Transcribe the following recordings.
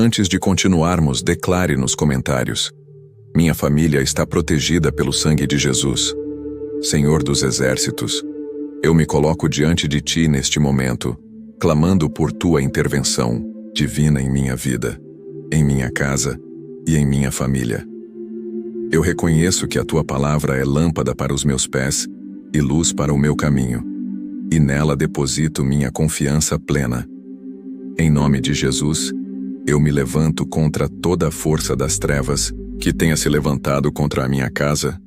Antes de continuarmos, declare nos comentários: minha família está protegida pelo sangue de Jesus. Senhor dos Exércitos, eu me coloco diante de Ti neste momento, clamando por Tua intervenção divina em minha vida, em minha casa e em minha família. Eu reconheço que a Tua palavra é lâmpada para os meus pés e luz para o meu caminho, e nela deposito minha confiança plena. Em nome de Jesus, eu me levanto contra toda a força das trevas que tenha se levantado contra a minha casa,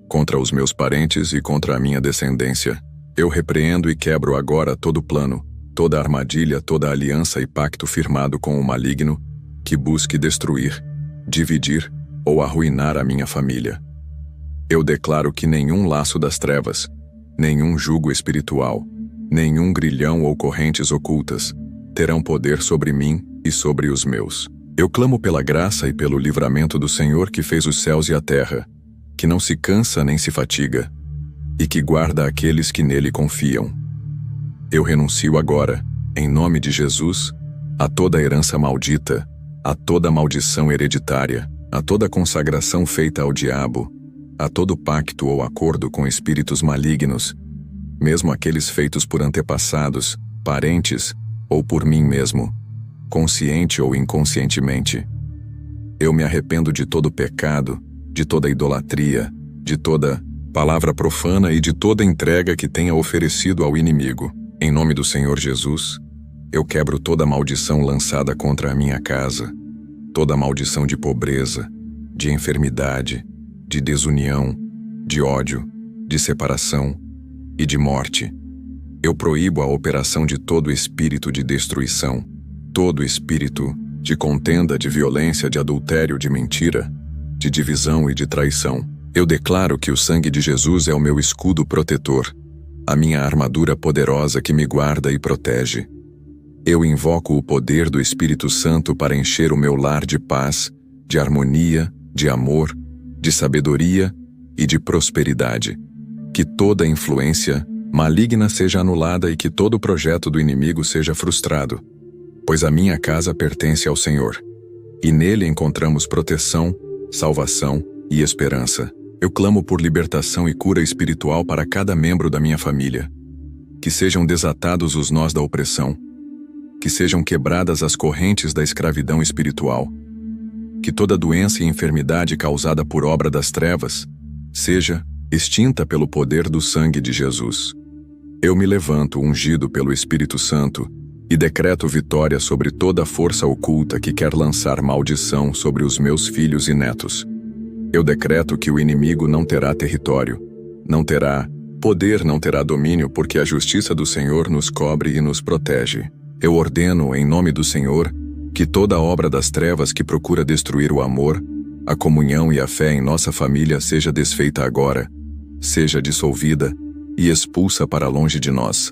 contra os meus parentes e contra a minha descendência. Eu repreendo e quebro agora todo plano, toda armadilha, toda aliança e pacto firmado com o maligno que busque destruir, dividir ou arruinar a minha família. Eu declaro que nenhum laço das trevas, nenhum jugo espiritual, nenhum grilhão ou correntes ocultas terão poder sobre mim e sobre os meus. Eu clamo pela graça e pelo livramento do Senhor que fez os céus e a terra, que não se cansa nem se fatiga, e que guarda aqueles que nele confiam. Eu renuncio agora, em nome de Jesus, a toda herança maldita, a toda maldição hereditária, a toda consagração feita ao diabo, a todo pacto ou acordo com espíritos malignos, mesmo aqueles feitos por antepassados, parentes ou por mim mesmo, consciente ou inconscientemente. Eu me arrependo de todo pecado, de toda idolatria, de toda palavra profana e de toda entrega que tenha oferecido ao inimigo. Em nome do Senhor Jesus, eu quebro toda maldição lançada contra a minha casa, toda maldição de pobreza, de enfermidade, de desunião, de ódio, de separação e de morte. Eu proíbo a operação de todo espírito de destruição, todo espírito de contenda, de violência, de adultério, de mentira, de divisão e de traição. Eu declaro que o sangue de Jesus é o meu escudo protetor, a minha armadura poderosa que me guarda e protege. Eu invoco o poder do Espírito Santo para encher o meu lar de paz, de harmonia, de amor, de sabedoria e de prosperidade. Que toda influência maligna seja anulada e que todo projeto do inimigo seja frustrado, pois a minha casa pertence ao Senhor, e nele encontramos proteção, salvação e esperança. Eu clamo por libertação e cura espiritual para cada membro da minha família. Que sejam desatados os nós da opressão, que sejam quebradas as correntes da escravidão espiritual, que toda doença e enfermidade causada por obra das trevas seja extinta pelo poder do sangue de Jesus. Eu me levanto ungido pelo Espírito Santo e decreto vitória sobre toda a força oculta que quer lançar maldição sobre os meus filhos e netos. Eu decreto que o inimigo não terá território, não terá poder, não terá domínio, porque a justiça do Senhor nos cobre e nos protege. Eu ordeno, em nome do Senhor, que toda obra das trevas que procura destruir o amor, a comunhão e a fé em nossa família seja desfeita agora, seja dissolvida e expulsa para longe de nós.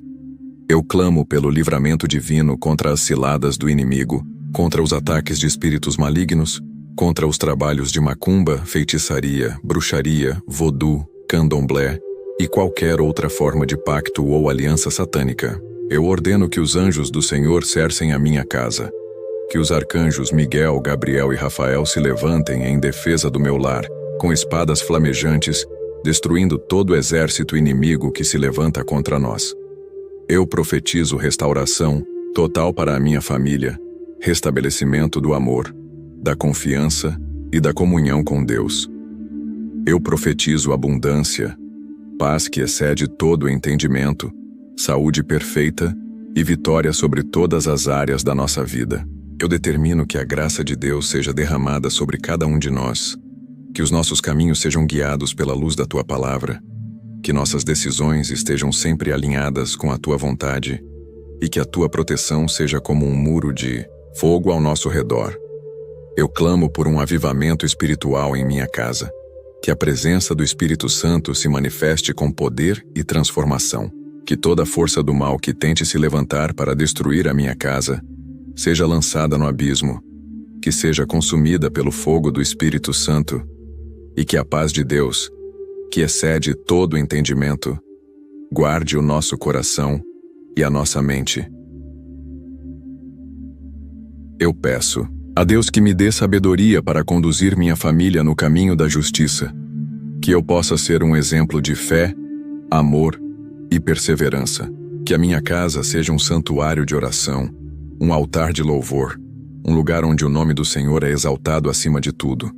Eu clamo pelo livramento divino contra as ciladas do inimigo, contra os ataques de espíritos malignos, contra os trabalhos de macumba, feitiçaria, bruxaria, vodú, candomblé e qualquer outra forma de pacto ou aliança satânica. Eu ordeno que os anjos do Senhor cercem a minha casa, que os arcanjos Miguel, Gabriel e Rafael se levantem em defesa do meu lar, com espadas flamejantes, destruindo todo o exército inimigo que se levanta contra nós. Eu profetizo restauração total para a minha família, restabelecimento do amor, da confiança e da comunhão com Deus. Eu profetizo abundância, paz que excede todo o entendimento, saúde perfeita e vitória sobre todas as áreas da nossa vida. Eu determino que a graça de Deus seja derramada sobre cada um de nós, que os nossos caminhos sejam guiados pela luz da Tua palavra, que nossas decisões estejam sempre alinhadas com a Tua vontade e que a Tua proteção seja como um muro de fogo ao nosso redor. Eu clamo por um avivamento espiritual em minha casa, que a presença do Espírito Santo se manifeste com poder e transformação, que toda a força do mal que tente se levantar para destruir a minha casa seja lançada no abismo, que seja consumida pelo fogo do Espírito Santo, e que a paz de Deus, que excede todo o entendimento, guarde o nosso coração e a nossa mente. Eu peço, A Deus que me dê sabedoria para conduzir minha família no caminho da justiça. Que eu possa ser um exemplo de fé, amor e perseverança. Que a minha casa seja um santuário de oração, um altar de louvor, um lugar onde o nome do Senhor é exaltado acima de tudo.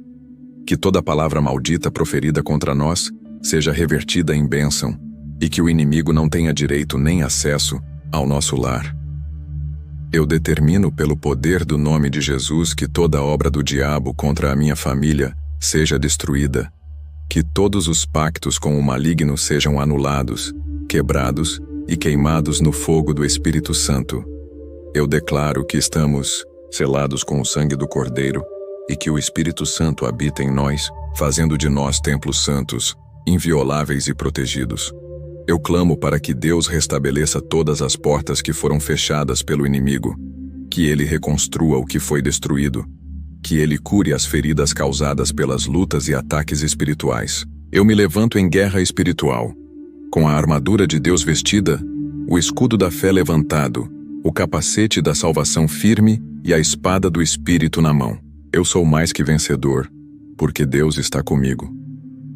Que toda palavra maldita proferida contra nós seja revertida em bênção e que o inimigo não tenha direito nem acesso ao nosso lar. Eu determino pelo poder do nome de Jesus que toda obra do diabo contra a minha família seja destruída. Que todos os pactos com o maligno sejam anulados, quebrados e queimados no fogo do Espírito Santo. Eu declaro que estamos selados com o sangue do Cordeiro e que o Espírito Santo habita em nós, fazendo de nós templos santos, invioláveis e protegidos. Eu clamo para que Deus restabeleça todas as portas que foram fechadas pelo inimigo, que Ele reconstrua o que foi destruído, que Ele cure as feridas causadas pelas lutas e ataques espirituais. Eu me levanto em guerra espiritual, com a armadura de Deus vestida, o escudo da fé levantado, o capacete da salvação firme e a espada do Espírito na mão. Eu sou mais que vencedor, porque Deus está comigo.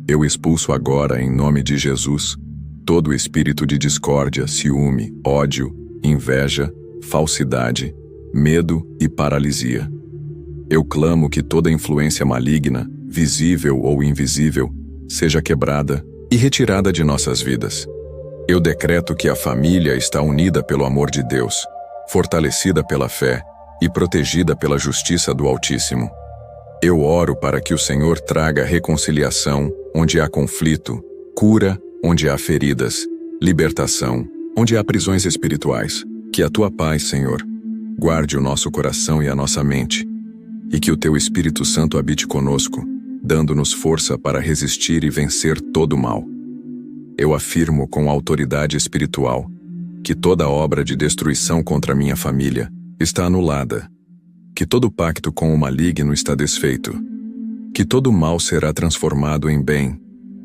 Eu expulso agora, em nome de Jesus, todo espírito de discórdia, ciúme, ódio, inveja, falsidade, medo e paralisia. Eu clamo que toda influência maligna, visível ou invisível, seja quebrada e retirada de nossas vidas. Eu decreto que a família está unida pelo amor de Deus, fortalecida pela fé e protegida pela justiça do Altíssimo. Eu oro para que o Senhor traga reconciliação onde há conflito, cura onde há feridas, libertação onde há prisões espirituais. Que a tua paz, Senhor, guarde o nosso coração e a nossa mente, e que o teu Espírito Santo habite conosco, dando-nos força para resistir e vencer todo o mal. Eu afirmo com autoridade espiritual que toda obra de destruição contra minha família está anulada, que todo pacto com o maligno está desfeito, que todo mal será transformado em bem,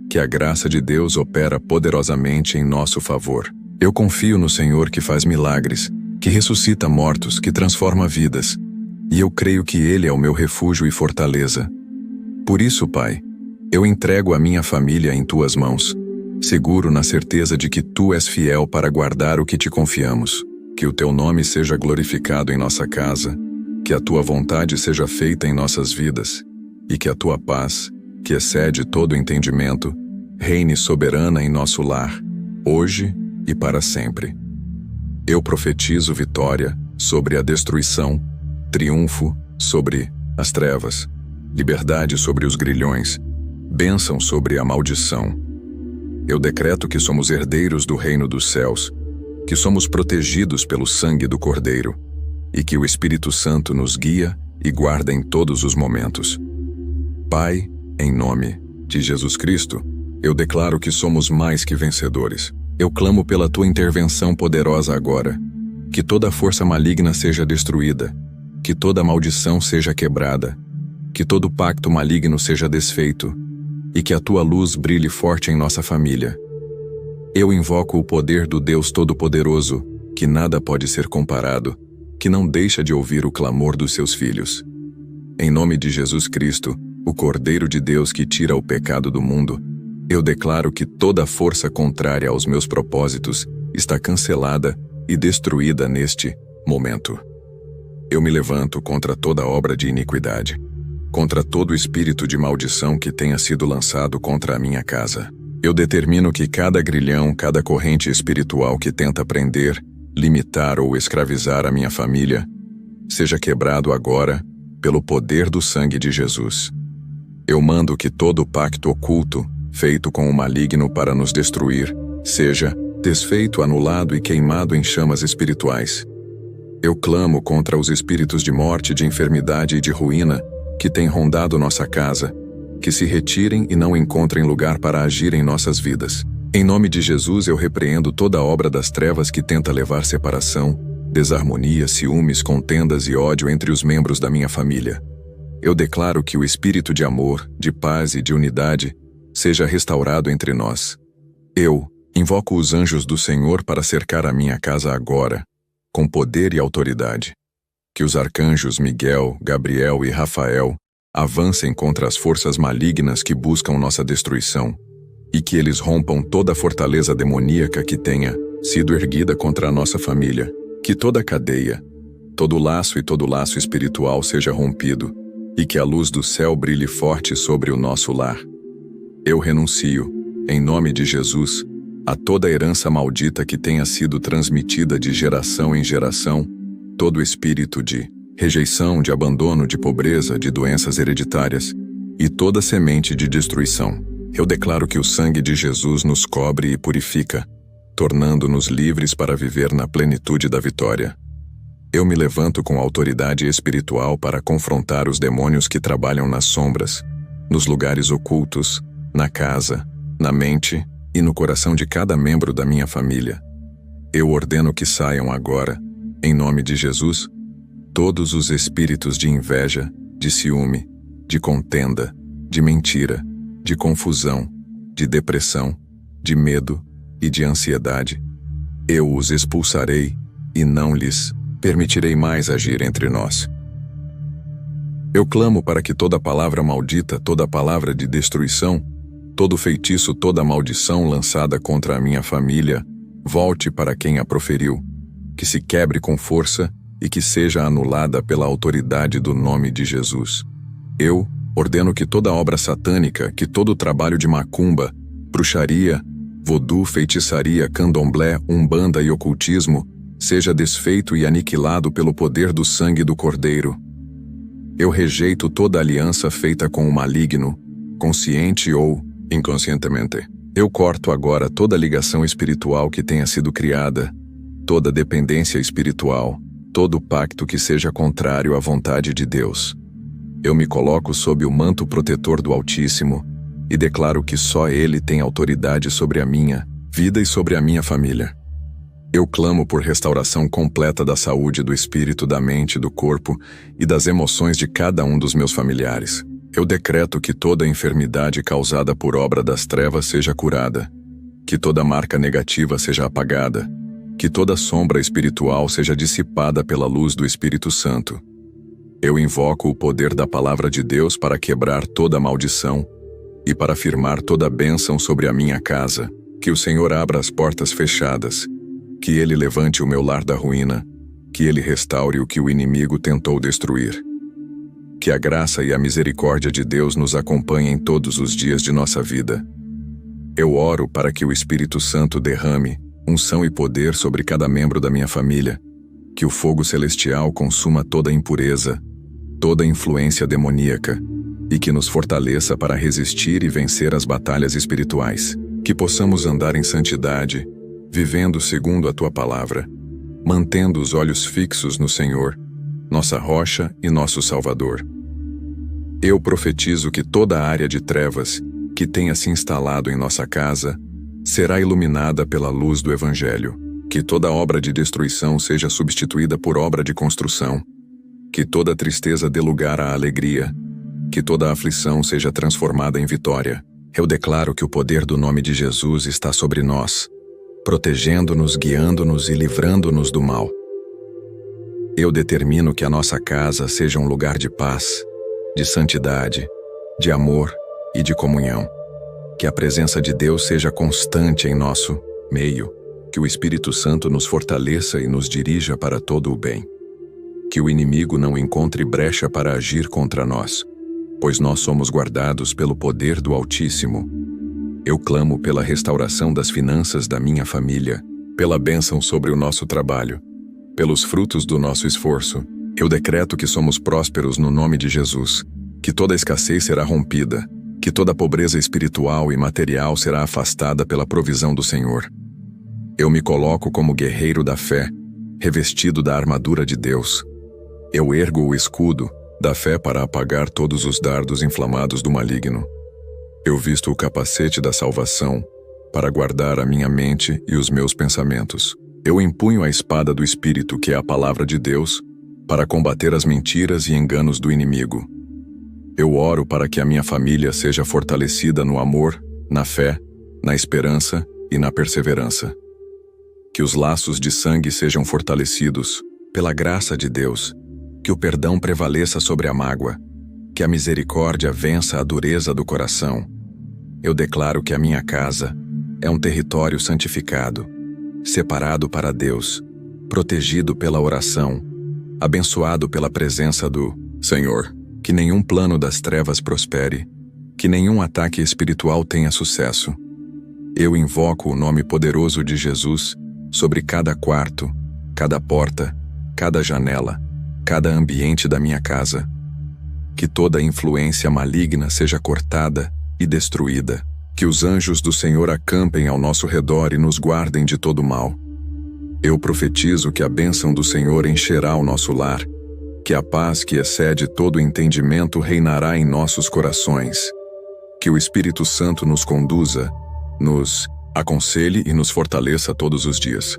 que a graça de Deus opera poderosamente em nosso favor. Eu confio no Senhor que faz milagres, que ressuscita mortos, que transforma vidas, e eu creio que Ele é o meu refúgio e fortaleza. Por isso, Pai, eu entrego a minha família em tuas mãos, seguro na certeza de que tu és fiel para guardar o que te confiamos. Que o teu nome seja glorificado em nossa casa, que a tua vontade seja feita em nossas vidas, e que a tua paz, que excede todo entendimento, reine soberana em nosso lar, hoje e para sempre. Eu profetizo vitória sobre a destruição, triunfo sobre as trevas, liberdade sobre os grilhões, bênção sobre a maldição. Eu decreto que somos herdeiros do reino dos céus, que somos protegidos pelo sangue do Cordeiro, e que o Espírito Santo nos guia e guarda em todos os momentos. Pai, em nome de Jesus Cristo, eu declaro que somos mais que vencedores. Eu clamo pela tua intervenção poderosa agora, que toda força maligna seja destruída, que toda maldição seja quebrada, que todo pacto maligno seja desfeito, e que a tua luz brilhe forte em nossa família. Eu invoco o poder do Deus Todo-Poderoso, que nada pode ser comparado, que não deixa de ouvir o clamor dos seus filhos. Em nome de Jesus Cristo, o Cordeiro de Deus que tira o pecado do mundo, eu declaro que toda força contrária aos meus propósitos está cancelada e destruída neste momento. Eu me levanto contra toda obra de iniquidade, contra todo espírito de maldição que tenha sido lançado contra a minha casa. Eu determino que cada grilhão, cada corrente espiritual que tenta prender, limitar ou escravizar a minha família, seja quebrado agora pelo poder do sangue de Jesus. Eu mando que todo pacto oculto, feito com o maligno para nos destruir, seja desfeito, anulado e queimado em chamas espirituais. Eu clamo contra os espíritos de morte, de enfermidade e de ruína que têm rondado nossa casa, que se retirem e não encontrem lugar para agir em nossas vidas. Em nome de Jesus eu repreendo toda obra das trevas que tenta levar separação, desarmonia, ciúmes, contendas e ódio entre os membros da minha família. Eu declaro que o espírito de amor, de paz e de unidade seja restaurado entre nós. Eu invoco os anjos do Senhor para cercar a minha casa agora, com poder e autoridade. Que os arcanjos Miguel, Gabriel e Rafael avancem contra as forças malignas que buscam nossa destruição, e que eles rompam toda a fortaleza demoníaca que tenha sido erguida contra a nossa família. Que toda cadeia, todo laço e todo laço espiritual seja rompido, e que a luz do céu brilhe forte sobre o nosso lar. Eu renuncio, em nome de Jesus, a toda herança maldita que tenha sido transmitida de geração em geração, todo espírito de rejeição, de abandono, de pobreza, de doenças hereditárias, e toda semente de destruição. Eu declaro que o sangue de Jesus nos cobre e purifica, tornando-nos livres para viver na plenitude da vitória. Eu me levanto com autoridade espiritual para confrontar os demônios que trabalham nas sombras, nos lugares ocultos, na casa, na mente e no coração de cada membro da minha família. Eu ordeno que saiam agora, em nome de Jesus, todos os espíritos de inveja, de ciúme, de contenda, de mentira, de confusão, de depressão, de medo e de ansiedade. Eu os expulsarei e não lhes permitirei mais agir entre nós. Eu clamo para que toda palavra maldita, toda palavra de destruição, todo feitiço, toda maldição lançada contra a minha família, volte para quem a proferiu, que se quebre com força e que seja anulada pela autoridade do nome de Jesus. Eu ordeno que toda obra satânica, que todo trabalho de macumba, bruxaria, vodú, feitiçaria, candomblé, umbanda e ocultismo seja desfeito e aniquilado pelo poder do sangue do Cordeiro. Eu rejeito toda aliança feita com o maligno, consciente ou inconscientemente. Eu corto agora toda ligação espiritual que tenha sido criada, toda dependência espiritual, todo pacto que seja contrário à vontade de Deus. Eu me coloco sob o manto protetor do Altíssimo e declaro que só Ele tem autoridade sobre a minha vida e sobre a minha família. Eu clamo por restauração completa da saúde do espírito, da mente, do corpo e das emoções de cada um dos meus familiares. Eu decreto que toda enfermidade causada por obra das trevas seja curada, que toda marca negativa seja apagada, que toda sombra espiritual seja dissipada pela luz do Espírito Santo. Eu invoco o poder da palavra de Deus para quebrar toda maldição e para firmar toda bênção sobre a minha casa. Que o Senhor abra as portas fechadas, que Ele levante o meu lar da ruína, que Ele restaure o que o inimigo tentou destruir. Que a graça e a misericórdia de Deus nos acompanhem todos os dias de nossa vida. Eu oro para que o Espírito Santo derrame unção e poder sobre cada membro da minha família, que o fogo celestial consuma toda impureza, toda influência demoníaca, e que nos fortaleça para resistir e vencer as batalhas espirituais. Que possamos andar em santidade, vivendo segundo a Tua palavra, mantendo os olhos fixos no Senhor, nossa rocha e nosso Salvador. Eu profetizo que toda a área de trevas que tenha se instalado em nossa casa será iluminada pela luz do Evangelho, que toda obra de destruição seja substituída por obra de construção, que toda tristeza dê lugar à alegria, que toda aflição seja transformada em vitória. Eu declaro que o poder do nome de Jesus está sobre nós, protegendo-nos, guiando-nos e livrando-nos do mal. Eu determino que a nossa casa seja um lugar de paz, de santidade, de amor e de comunhão. Que a presença de Deus seja constante em nosso meio, que o Espírito Santo nos fortaleça e nos dirija para todo o bem. Que o inimigo não encontre brecha para agir contra nós, pois nós somos guardados pelo poder do Altíssimo. Eu clamo pela restauração das finanças da minha família, pela bênção sobre o nosso trabalho, pelos frutos do nosso esforço. Eu decreto que somos prósperos no nome de Jesus, que toda escassez será rompida, que toda pobreza espiritual e material será afastada pela provisão do Senhor. Eu me coloco como guerreiro da fé, revestido da armadura de Deus. Eu ergo o escudo da fé para apagar todos os dardos inflamados do maligno. Eu visto o capacete da salvação para guardar a minha mente e os meus pensamentos. Eu empunho a espada do Espírito, que é a palavra de Deus, para combater as mentiras e enganos do inimigo. Eu oro para que a minha família seja fortalecida no amor, na fé, na esperança e na perseverança. Que os laços de sangue sejam fortalecidos, pela graça de Deus, que o perdão prevaleça sobre a mágoa, que a misericórdia vença a dureza do coração. Eu declaro que a minha casa é um território santificado, separado para Deus, protegido pela oração, abençoado pela presença do Senhor. Que nenhum plano das trevas prospere, que nenhum ataque espiritual tenha sucesso. Eu invoco o nome poderoso de Jesus sobre cada quarto, cada porta, cada janela, cada ambiente da minha casa. Que toda influência maligna seja cortada e destruída. Que os anjos do Senhor acampem ao nosso redor e nos guardem de todo mal. Eu profetizo que a bênção do Senhor encherá o nosso lar, que a paz que excede todo entendimento reinará em nossos corações. Que o Espírito Santo nos conduza, nos aconselhe e nos fortaleça todos os dias.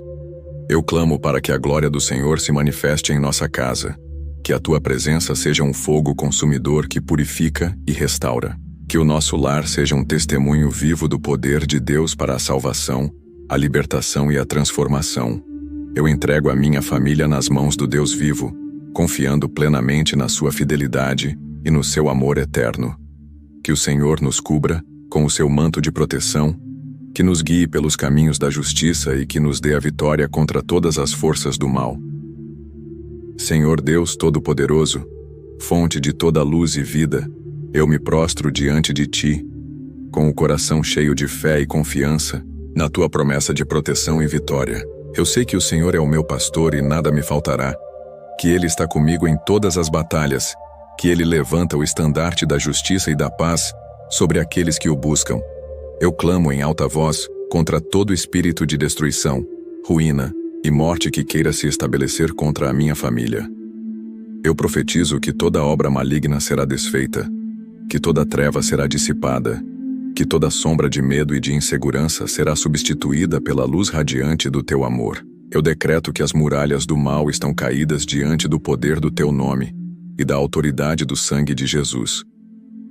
Eu clamo para que a glória do Senhor se manifeste em nossa casa, que a tua presença seja um fogo consumidor que purifica e restaura. Que o nosso lar seja um testemunho vivo do poder de Deus para a salvação, a libertação e a transformação. Eu entrego a minha família nas mãos do Deus vivo, confiando plenamente na sua fidelidade e no seu amor eterno. Que o Senhor nos cubra com o seu manto de proteção, que nos guie pelos caminhos da justiça e que nos dê a vitória contra todas as forças do mal. Senhor Deus Todo-Poderoso, fonte de toda luz e vida, eu me prostro diante de ti, com o coração cheio de fé e confiança, na tua promessa de proteção e vitória. Eu sei que o Senhor é o meu pastor e nada me faltará, que Ele está comigo em todas as batalhas, que Ele levanta o estandarte da justiça e da paz sobre aqueles que o buscam. Eu clamo em alta voz contra todo espírito de destruição, ruína e morte que queira se estabelecer contra a minha família. Eu profetizo que toda obra maligna será desfeita, que toda treva será dissipada, que toda sombra de medo e de insegurança será substituída pela luz radiante do teu amor. Eu decreto que as muralhas do mal estão caídas diante do poder do teu nome e da autoridade do sangue de Jesus.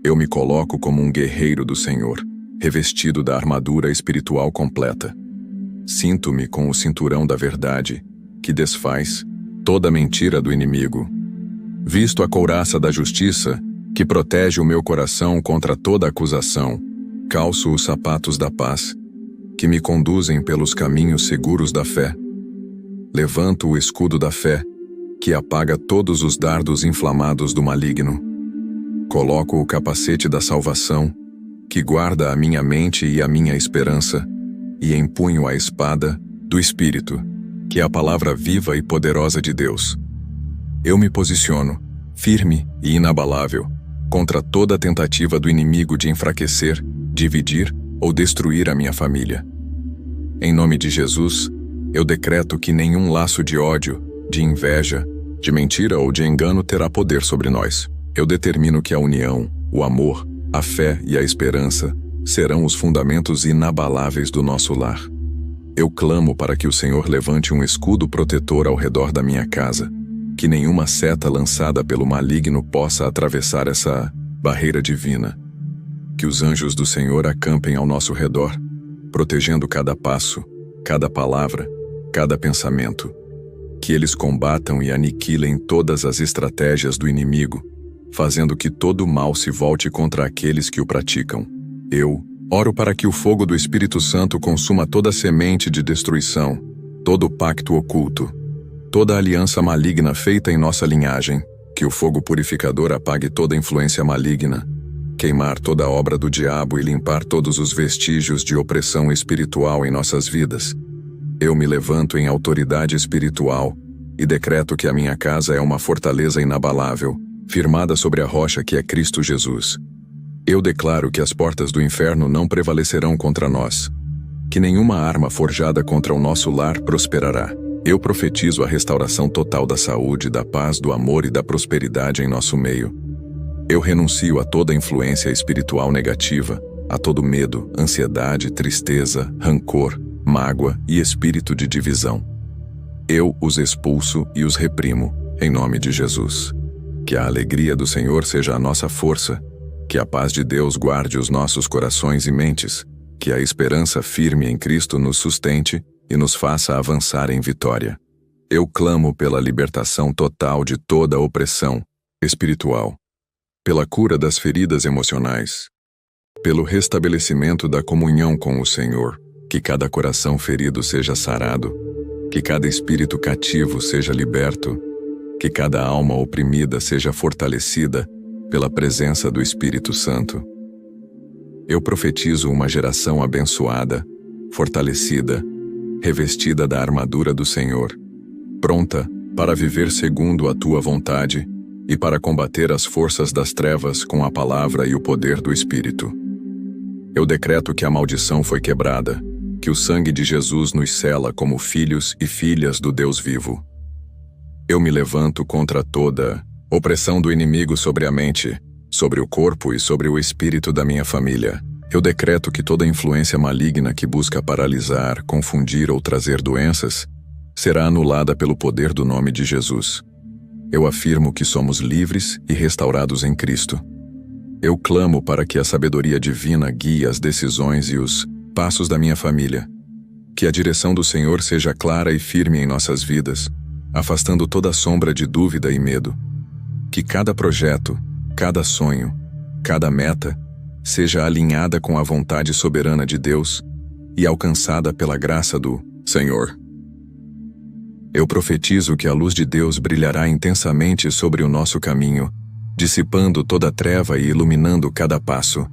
Eu me coloco como um guerreiro do Senhor, revestido da armadura espiritual completa. Sinto-me com o cinturão da verdade, que desfaz toda mentira do inimigo. Visto a couraça da justiça, que protege o meu coração contra toda acusação. Calço os sapatos da paz, que me conduzem pelos caminhos seguros da fé. Levanto o escudo da fé, que apaga todos os dardos inflamados do maligno. Coloco o capacete da salvação, que guarda a minha mente e a minha esperança, e empunho a espada do Espírito, que é a palavra viva e poderosa de Deus. Eu me posiciono, firme e inabalável, contra toda tentativa do inimigo de enfraquecer, dividir ou destruir a minha família. Em nome de Jesus, eu decreto que nenhum laço de ódio, de inveja, de mentira ou de engano terá poder sobre nós. Eu determino que a união, o amor, a fé e a esperança serão os fundamentos inabaláveis do nosso lar. Eu clamo para que o Senhor levante um escudo protetor ao redor da minha casa, que nenhuma seta lançada pelo maligno possa atravessar essa barreira divina. Que os anjos do Senhor acampem ao nosso redor, protegendo cada passo, cada palavra, cada pensamento. Que eles combatam e aniquilem todas as estratégias do inimigo, fazendo que todo o mal se volte contra aqueles que o praticam. Eu oro para que o fogo do Espírito Santo consuma toda semente de destruição, todo pacto oculto, toda aliança maligna feita em nossa linhagem, que o fogo purificador apague toda influência maligna, queimar toda obra do diabo e limpar todos os vestígios de opressão espiritual em nossas vidas. Eu me levanto em autoridade espiritual e decreto que a minha casa é uma fortaleza inabalável, firmada sobre a rocha que é Cristo Jesus. Eu declaro que as portas do inferno não prevalecerão contra nós, que nenhuma arma forjada contra o nosso lar prosperará. Eu profetizo a restauração total da saúde, da paz, do amor e da prosperidade em nosso meio. Eu renuncio a toda influência espiritual negativa, a todo medo, ansiedade, tristeza, rancor, mágoa e espírito de divisão. Eu os expulso e os reprimo, em nome de Jesus. Que a alegria do Senhor seja a nossa força, que a paz de Deus guarde os nossos corações e mentes, que a esperança firme em Cristo nos sustente e nos faça avançar em vitória. Eu clamo pela libertação total de toda opressão espiritual, pela cura das feridas emocionais, pelo restabelecimento da comunhão com o Senhor, que cada coração ferido seja sarado, que cada espírito cativo seja liberto, que cada alma oprimida seja fortalecida pela presença do Espírito Santo. Eu profetizo uma geração abençoada, fortalecida, revestida da armadura do Senhor, pronta para viver segundo a tua vontade e para combater as forças das trevas com a palavra e o poder do Espírito. Eu decreto que a maldição foi quebrada, que o sangue de Jesus nos sela como filhos e filhas do Deus vivo. Eu me levanto contra toda opressão do inimigo sobre a mente, sobre o corpo e sobre o espírito da minha família. Eu decreto que toda influência maligna que busca paralisar, confundir ou trazer doenças será anulada pelo poder do nome de Jesus. Eu afirmo que somos livres e restaurados em Cristo. Eu clamo para que a sabedoria divina guie as decisões e os passos da minha família. Que a direção do Senhor seja clara e firme em nossas vidas, afastando toda sombra de dúvida e medo. Que cada projeto, cada sonho, cada meta seja alinhada com a vontade soberana de Deus e alcançada pela graça do Senhor. Eu profetizo que a luz de Deus brilhará intensamente sobre o nosso caminho, dissipando toda treva e iluminando cada passo.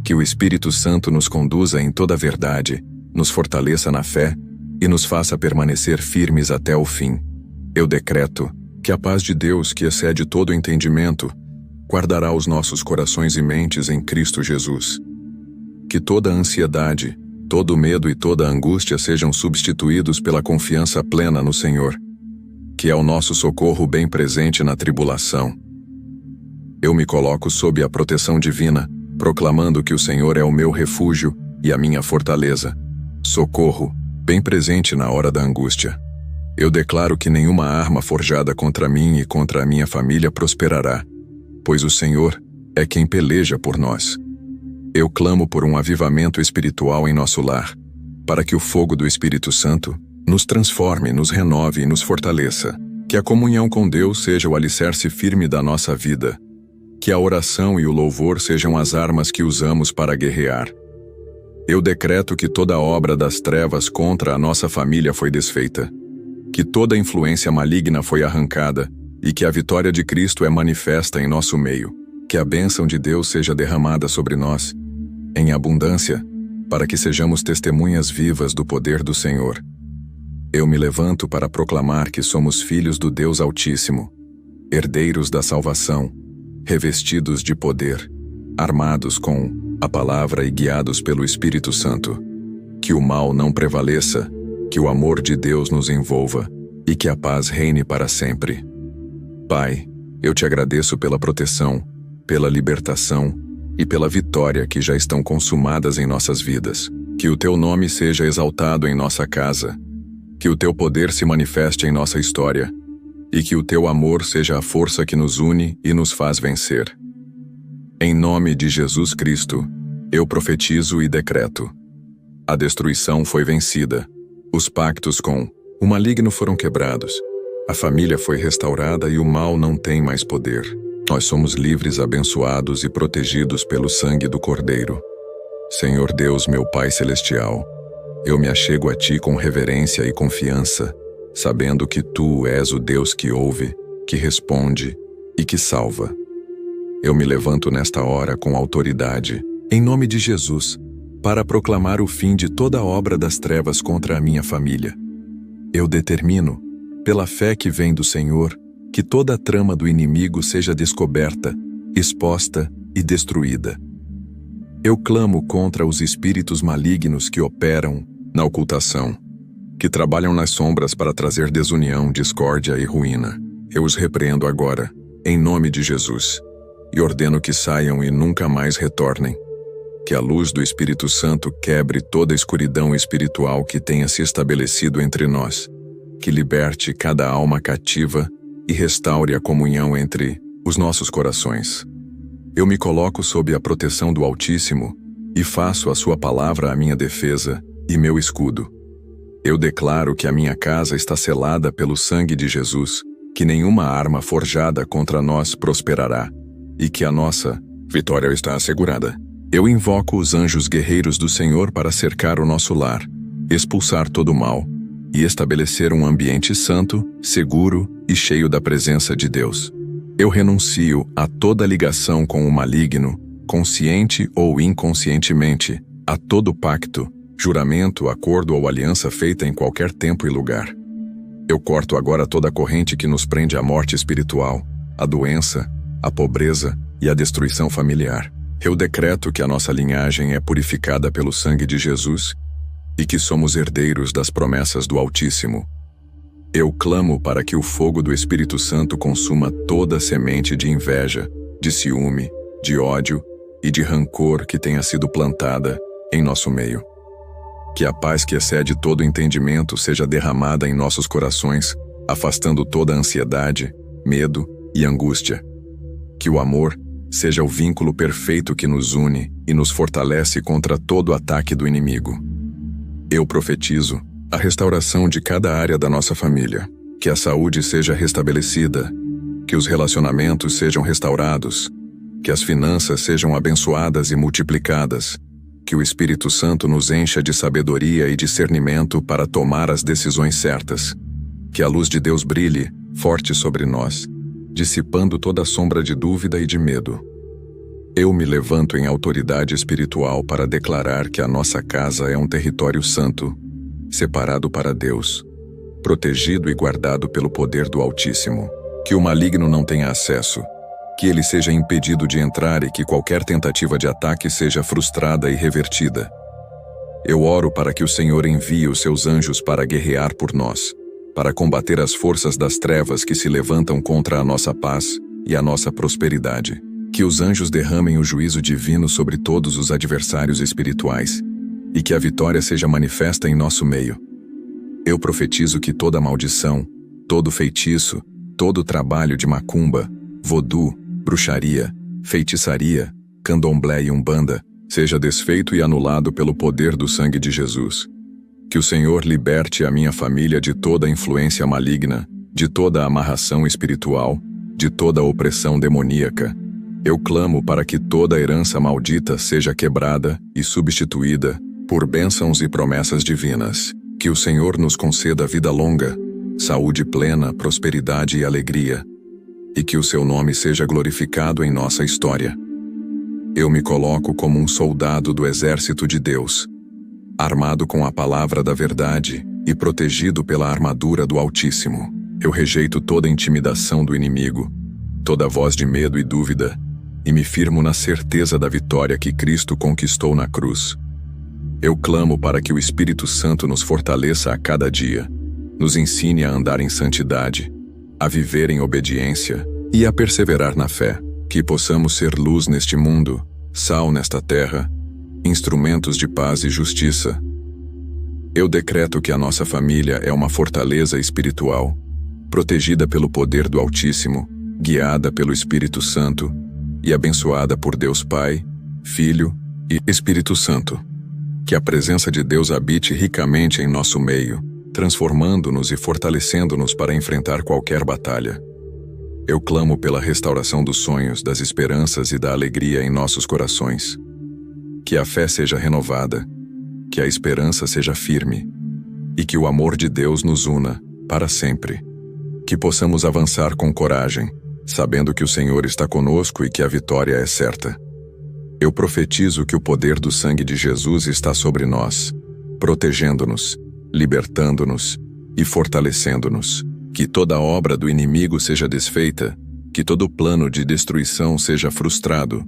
Que o Espírito Santo nos conduza em toda a verdade, nos fortaleça na fé e nos faça permanecer firmes até o fim. Eu decreto que a paz de Deus, que excede todo o entendimento, guardará os nossos corações e mentes em Cristo Jesus. Que toda a ansiedade, todo o medo e toda a angústia sejam substituídos pela confiança plena no Senhor, que é o nosso socorro bem presente na tribulação. Eu me coloco sob a proteção divina, proclamando que o Senhor é o meu refúgio e a minha fortaleza, socorro, bem presente na hora da angústia. Eu declaro que nenhuma arma forjada contra mim e contra a minha família prosperará, pois o Senhor é quem peleja por nós. Eu clamo por um avivamento espiritual em nosso lar, para que o fogo do Espírito Santo nos transforme, nos renove e nos fortaleça. Que a comunhão com Deus seja o alicerce firme da nossa vida. Que a oração e o louvor sejam as armas que usamos para guerrear. Eu decreto que toda obra das trevas contra a nossa família foi desfeita, que toda influência maligna foi arrancada e que a vitória de Cristo é manifesta em nosso meio. Que a bênção de Deus seja derramada sobre nós, em abundância, para que sejamos testemunhas vivas do poder do Senhor. Eu me levanto para proclamar que somos filhos do Deus Altíssimo, herdeiros da salvação, revestidos de poder, armados com a palavra e guiados pelo Espírito Santo. Que o mal não prevaleça, que o amor de Deus nos envolva e que a paz reine para sempre. Pai, eu te agradeço pela proteção, pela libertação e pela vitória que já estão consumadas em nossas vidas. Que o teu nome seja exaltado em nossa casa, que o teu poder se manifeste em nossa história e que o teu amor seja a força que nos une e nos faz vencer. Em nome de Jesus Cristo, eu profetizo e decreto: a destruição foi vencida, os pactos com o maligno foram quebrados, a família foi restaurada e o mal não tem mais poder. Nós somos livres, abençoados e protegidos pelo sangue do Cordeiro. Senhor Deus, meu Pai Celestial, eu me achego a Ti com reverência e confiança, sabendo que Tu és o Deus que ouve, que responde e que salva. Eu me levanto nesta hora com autoridade, em nome de Jesus, para proclamar o fim de toda obra das trevas contra a minha família. Eu determino, pela fé que vem do Senhor, que toda a trama do inimigo seja descoberta, exposta e destruída. Eu clamo contra os espíritos malignos que operam na ocultação, que trabalham nas sombras para trazer desunião, discórdia e ruína. Eu os repreendo agora, em nome de Jesus, e ordeno que saiam e nunca mais retornem. Que a luz do Espírito Santo quebre toda a escuridão espiritual que tenha se estabelecido entre nós, que liberte cada alma cativa e restaure a comunhão entre os nossos corações. Eu me coloco sob a proteção do Altíssimo e faço a sua palavra a minha defesa e meu escudo. Eu declaro que a minha casa está selada pelo sangue de Jesus, que nenhuma arma forjada contra nós prosperará, e que a nossa vitória está assegurada. Eu invoco os anjos guerreiros do Senhor para cercar o nosso lar, expulsar todo o mal e estabelecer um ambiente santo, seguro e cheio da presença de Deus. Eu renuncio a toda ligação com o maligno, consciente ou inconscientemente, a todo pacto, juramento, acordo ou aliança feita em qualquer tempo e lugar. Eu corto agora toda a corrente que nos prende à morte espiritual, à doença, à pobreza e à destruição familiar. Eu decreto que a nossa linhagem é purificada pelo sangue de Jesus e que somos herdeiros das promessas do Altíssimo. Eu clamo para que o fogo do Espírito Santo consuma toda semente de inveja, de ciúme, de ódio e de rancor que tenha sido plantada em nosso meio. Que a paz que excede todo entendimento seja derramada em nossos corações, afastando toda ansiedade, medo e angústia. Que o amor seja o vínculo perfeito que nos une e nos fortalece contra todo ataque do inimigo. Eu profetizo a restauração de cada área da nossa família, que a saúde seja restabelecida, que os relacionamentos sejam restaurados, que as finanças sejam abençoadas e multiplicadas, que o Espírito Santo nos encha de sabedoria e discernimento para tomar as decisões certas, que a luz de Deus brilhe forte sobre nós, dissipando toda sombra de dúvida e de medo. Eu me levanto em autoridade espiritual para declarar que a nossa casa é um território santo, separado para Deus, protegido e guardado pelo poder do Altíssimo, que o maligno não tenha acesso, que ele seja impedido de entrar e que qualquer tentativa de ataque seja frustrada e revertida. Eu oro para que o Senhor envie os seus anjos para guerrear por nós, para combater as forças das trevas que se levantam contra a nossa paz e a nossa prosperidade. Que os anjos derramem o juízo divino sobre todos os adversários espirituais e que a vitória seja manifesta em nosso meio. Eu profetizo que toda maldição, todo feitiço, todo trabalho de macumba, vodú, bruxaria, feitiçaria, candomblé e umbanda seja desfeito e anulado pelo poder do sangue de Jesus. Que o Senhor liberte a minha família de toda influência maligna, de toda amarração espiritual, de toda opressão demoníaca. Eu clamo para que toda herança maldita seja quebrada e substituída por bênçãos e promessas divinas. Que o Senhor nos conceda vida longa, saúde plena, prosperidade e alegria, e que o seu nome seja glorificado em nossa história. Eu me coloco como um soldado do exército de Deus, armado com a palavra da verdade e protegido pela armadura do Altíssimo. Eu rejeito toda intimidação do inimigo, toda voz de medo e dúvida, e me firmo na certeza da vitória que Cristo conquistou na cruz. Eu clamo para que o Espírito Santo nos fortaleça a cada dia, nos ensine a andar em santidade, a viver em obediência e a perseverar na fé, que possamos ser luz neste mundo, sal nesta terra, instrumentos de paz e justiça. Eu decreto que a nossa família é uma fortaleza espiritual, protegida pelo poder do Altíssimo, guiada pelo Espírito Santo e abençoada por Deus Pai, Filho e Espírito Santo. Que a presença de Deus habite ricamente em nosso meio, transformando-nos e fortalecendo-nos para enfrentar qualquer batalha. Eu clamo pela restauração dos sonhos, das esperanças e da alegria em nossos corações. Que a fé seja renovada, que a esperança seja firme e que o amor de Deus nos una para sempre. Que possamos avançar com coragem, sabendo que o Senhor está conosco e que a vitória é certa. Eu profetizo que o poder do sangue de Jesus está sobre nós, protegendo-nos, libertando-nos e fortalecendo-nos. Que toda obra do inimigo seja desfeita, que todo plano de destruição seja frustrado,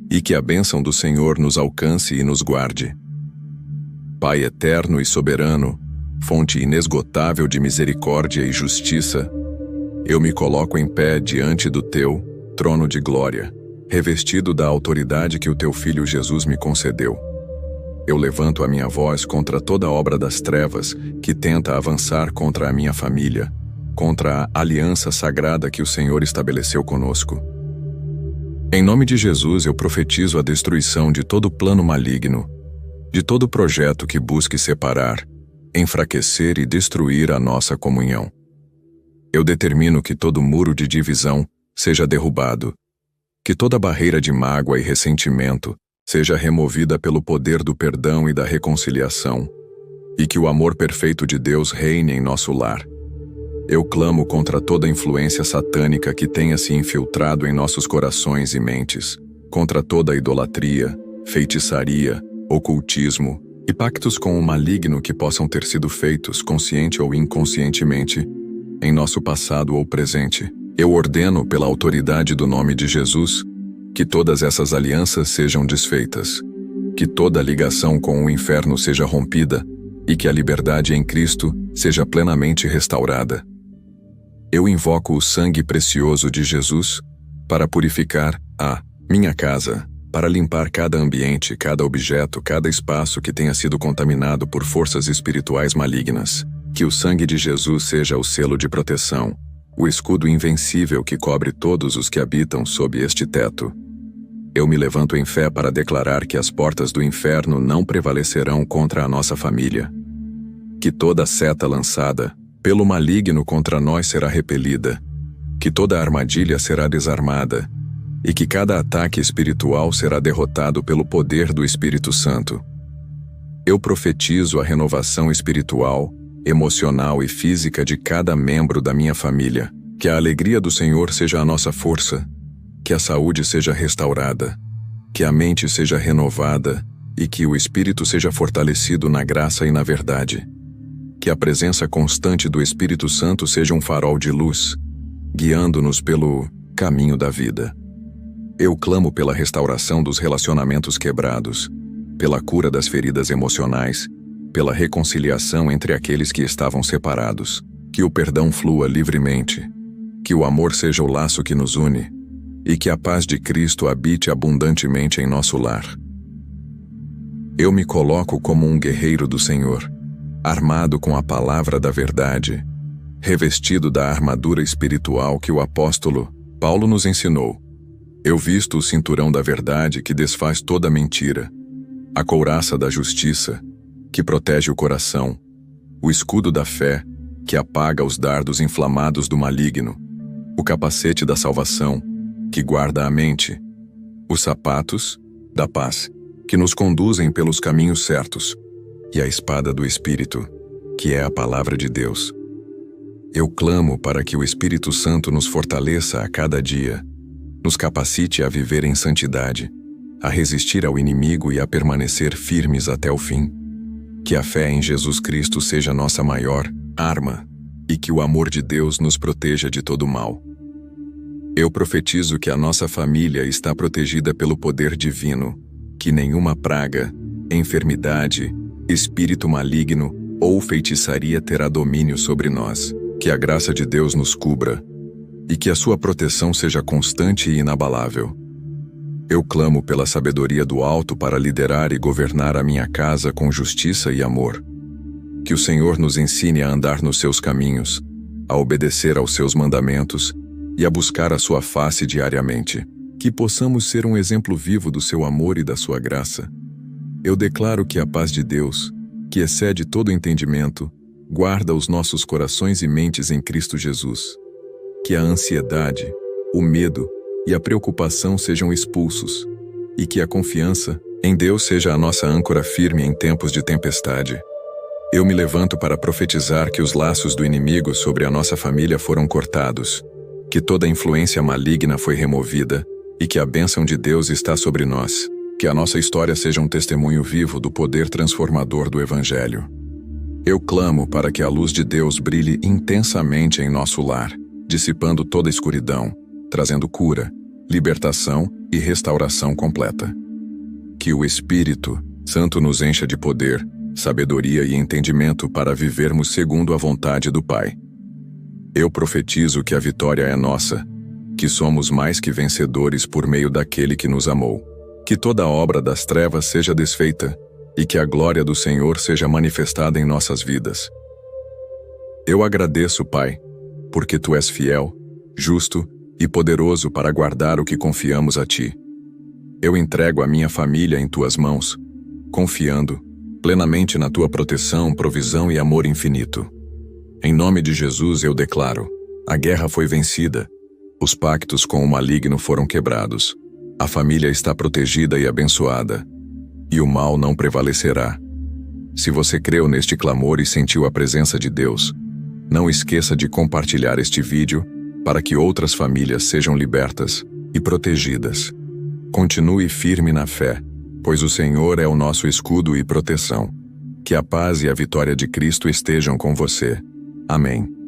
e que a bênção do Senhor nos alcance e nos guarde. Pai eterno e soberano, fonte inesgotável de misericórdia e justiça, eu me coloco em pé diante do teu trono de glória, revestido da autoridade que o teu Filho Jesus me concedeu. Eu levanto a minha voz contra toda obra das trevas que tenta avançar contra a minha família, contra a aliança sagrada que o Senhor estabeleceu conosco. Em nome de Jesus eu profetizo a destruição de todo plano maligno, de todo projeto que busque separar, enfraquecer e destruir a nossa comunhão. Eu determino que todo muro de divisão seja derrubado, que toda barreira de mágoa e ressentimento seja removida pelo poder do perdão e da reconciliação, e que o amor perfeito de Deus reine em nosso lar. Eu clamo contra toda influência satânica que tenha se infiltrado em nossos corações e mentes, contra toda idolatria, feitiçaria, ocultismo e pactos com o maligno que possam ter sido feitos, consciente ou inconscientemente, em nosso passado ou presente. Eu ordeno, pela autoridade do nome de Jesus, que todas essas alianças sejam desfeitas, que toda ligação com o inferno seja rompida e que a liberdade em Cristo seja plenamente restaurada. Eu invoco o sangue precioso de Jesus para purificar a minha casa, para limpar cada ambiente, cada objeto, cada espaço que tenha sido contaminado por forças espirituais malignas. Que o sangue de Jesus seja o selo de proteção, o escudo invencível que cobre todos os que habitam sob este teto. Eu me levanto em fé para declarar que as portas do inferno não prevalecerão contra a nossa família. Que toda seta lançada pelo maligno contra nós será repelida, que toda armadilha será desarmada e que cada ataque espiritual será derrotado pelo poder do Espírito Santo. Eu profetizo a renovação espiritual, emocional e física de cada membro da minha família. Que a alegria do Senhor seja a nossa força, que a saúde seja restaurada, que a mente seja renovada e que o espírito seja fortalecido na graça e na verdade. Que a presença constante do Espírito Santo seja um farol de luz, guiando-nos pelo caminho da vida. Eu clamo pela restauração dos relacionamentos quebrados, pela cura das feridas emocionais, pela reconciliação entre aqueles que estavam separados, que o perdão flua livremente, que o amor seja o laço que nos une, e que a paz de Cristo habite abundantemente em nosso lar. Eu me coloco como um guerreiro do Senhor, armado com a palavra da verdade, revestido da armadura espiritual que o apóstolo Paulo nos ensinou. Eu visto o cinturão da verdade que desfaz toda mentira, a couraça da justiça, que protege o coração, o escudo da fé, que apaga os dardos inflamados do maligno, o capacete da salvação, que guarda a mente, os sapatos da paz, que nos conduzem pelos caminhos certos, e a espada do Espírito, que é a palavra de Deus. Eu clamo para que o Espírito Santo nos fortaleça a cada dia, nos capacite a viver em santidade, a resistir ao inimigo e a permanecer firmes até o fim. Que a fé em Jesus Cristo seja nossa maior arma e que o amor de Deus nos proteja de todo mal. Eu profetizo que a nossa família está protegida pelo poder divino, que nenhuma praga, enfermidade, espírito maligno ou feitiçaria terá domínio sobre nós. Que a graça de Deus nos cubra e que a sua proteção seja constante e inabalável. Eu clamo pela sabedoria do alto para liderar e governar a minha casa com justiça e amor. Que o Senhor nos ensine a andar nos seus caminhos, a obedecer aos seus mandamentos e a buscar a sua face diariamente. Que possamos ser um exemplo vivo do seu amor e da sua graça. Eu declaro que a paz de Deus, que excede todo entendimento, guarda os nossos corações e mentes em Cristo Jesus. Que a ansiedade, o medo e a preocupação sejam expulsos, e que a confiança em Deus seja a nossa âncora firme em tempos de tempestade. Eu me levanto para profetizar que os laços do inimigo sobre a nossa família foram cortados, que toda influência maligna foi removida e que a bênção de Deus está sobre nós. Que a nossa história seja um testemunho vivo do poder transformador do Evangelho. Eu clamo para que a luz de Deus brilhe intensamente em nosso lar, dissipando toda a escuridão, trazendo cura, libertação e restauração completa. Que o Espírito Santo nos encha de poder, sabedoria e entendimento para vivermos segundo a vontade do Pai. Eu profetizo que a vitória é nossa, que somos mais que vencedores por meio daquele que nos amou. Que toda obra das trevas seja desfeita e que a glória do Senhor seja manifestada em nossas vidas. Eu agradeço, Pai, porque Tu és fiel, justo e poderoso para guardar o que confiamos a Ti. Eu entrego a minha família em Tuas mãos, confiando plenamente na tua proteção, provisão e amor infinito. Em nome de Jesus eu declaro: a guerra foi vencida, os pactos com o maligno foram quebrados, a família está protegida e abençoada, e o mal não prevalecerá. Se você creu neste clamor e sentiu a presença de Deus, não esqueça de compartilhar este vídeo para que outras famílias sejam libertas e protegidas. Continue firme na fé, pois o Senhor é o nosso escudo e proteção. Que a paz e a vitória de Cristo estejam com você. Amém.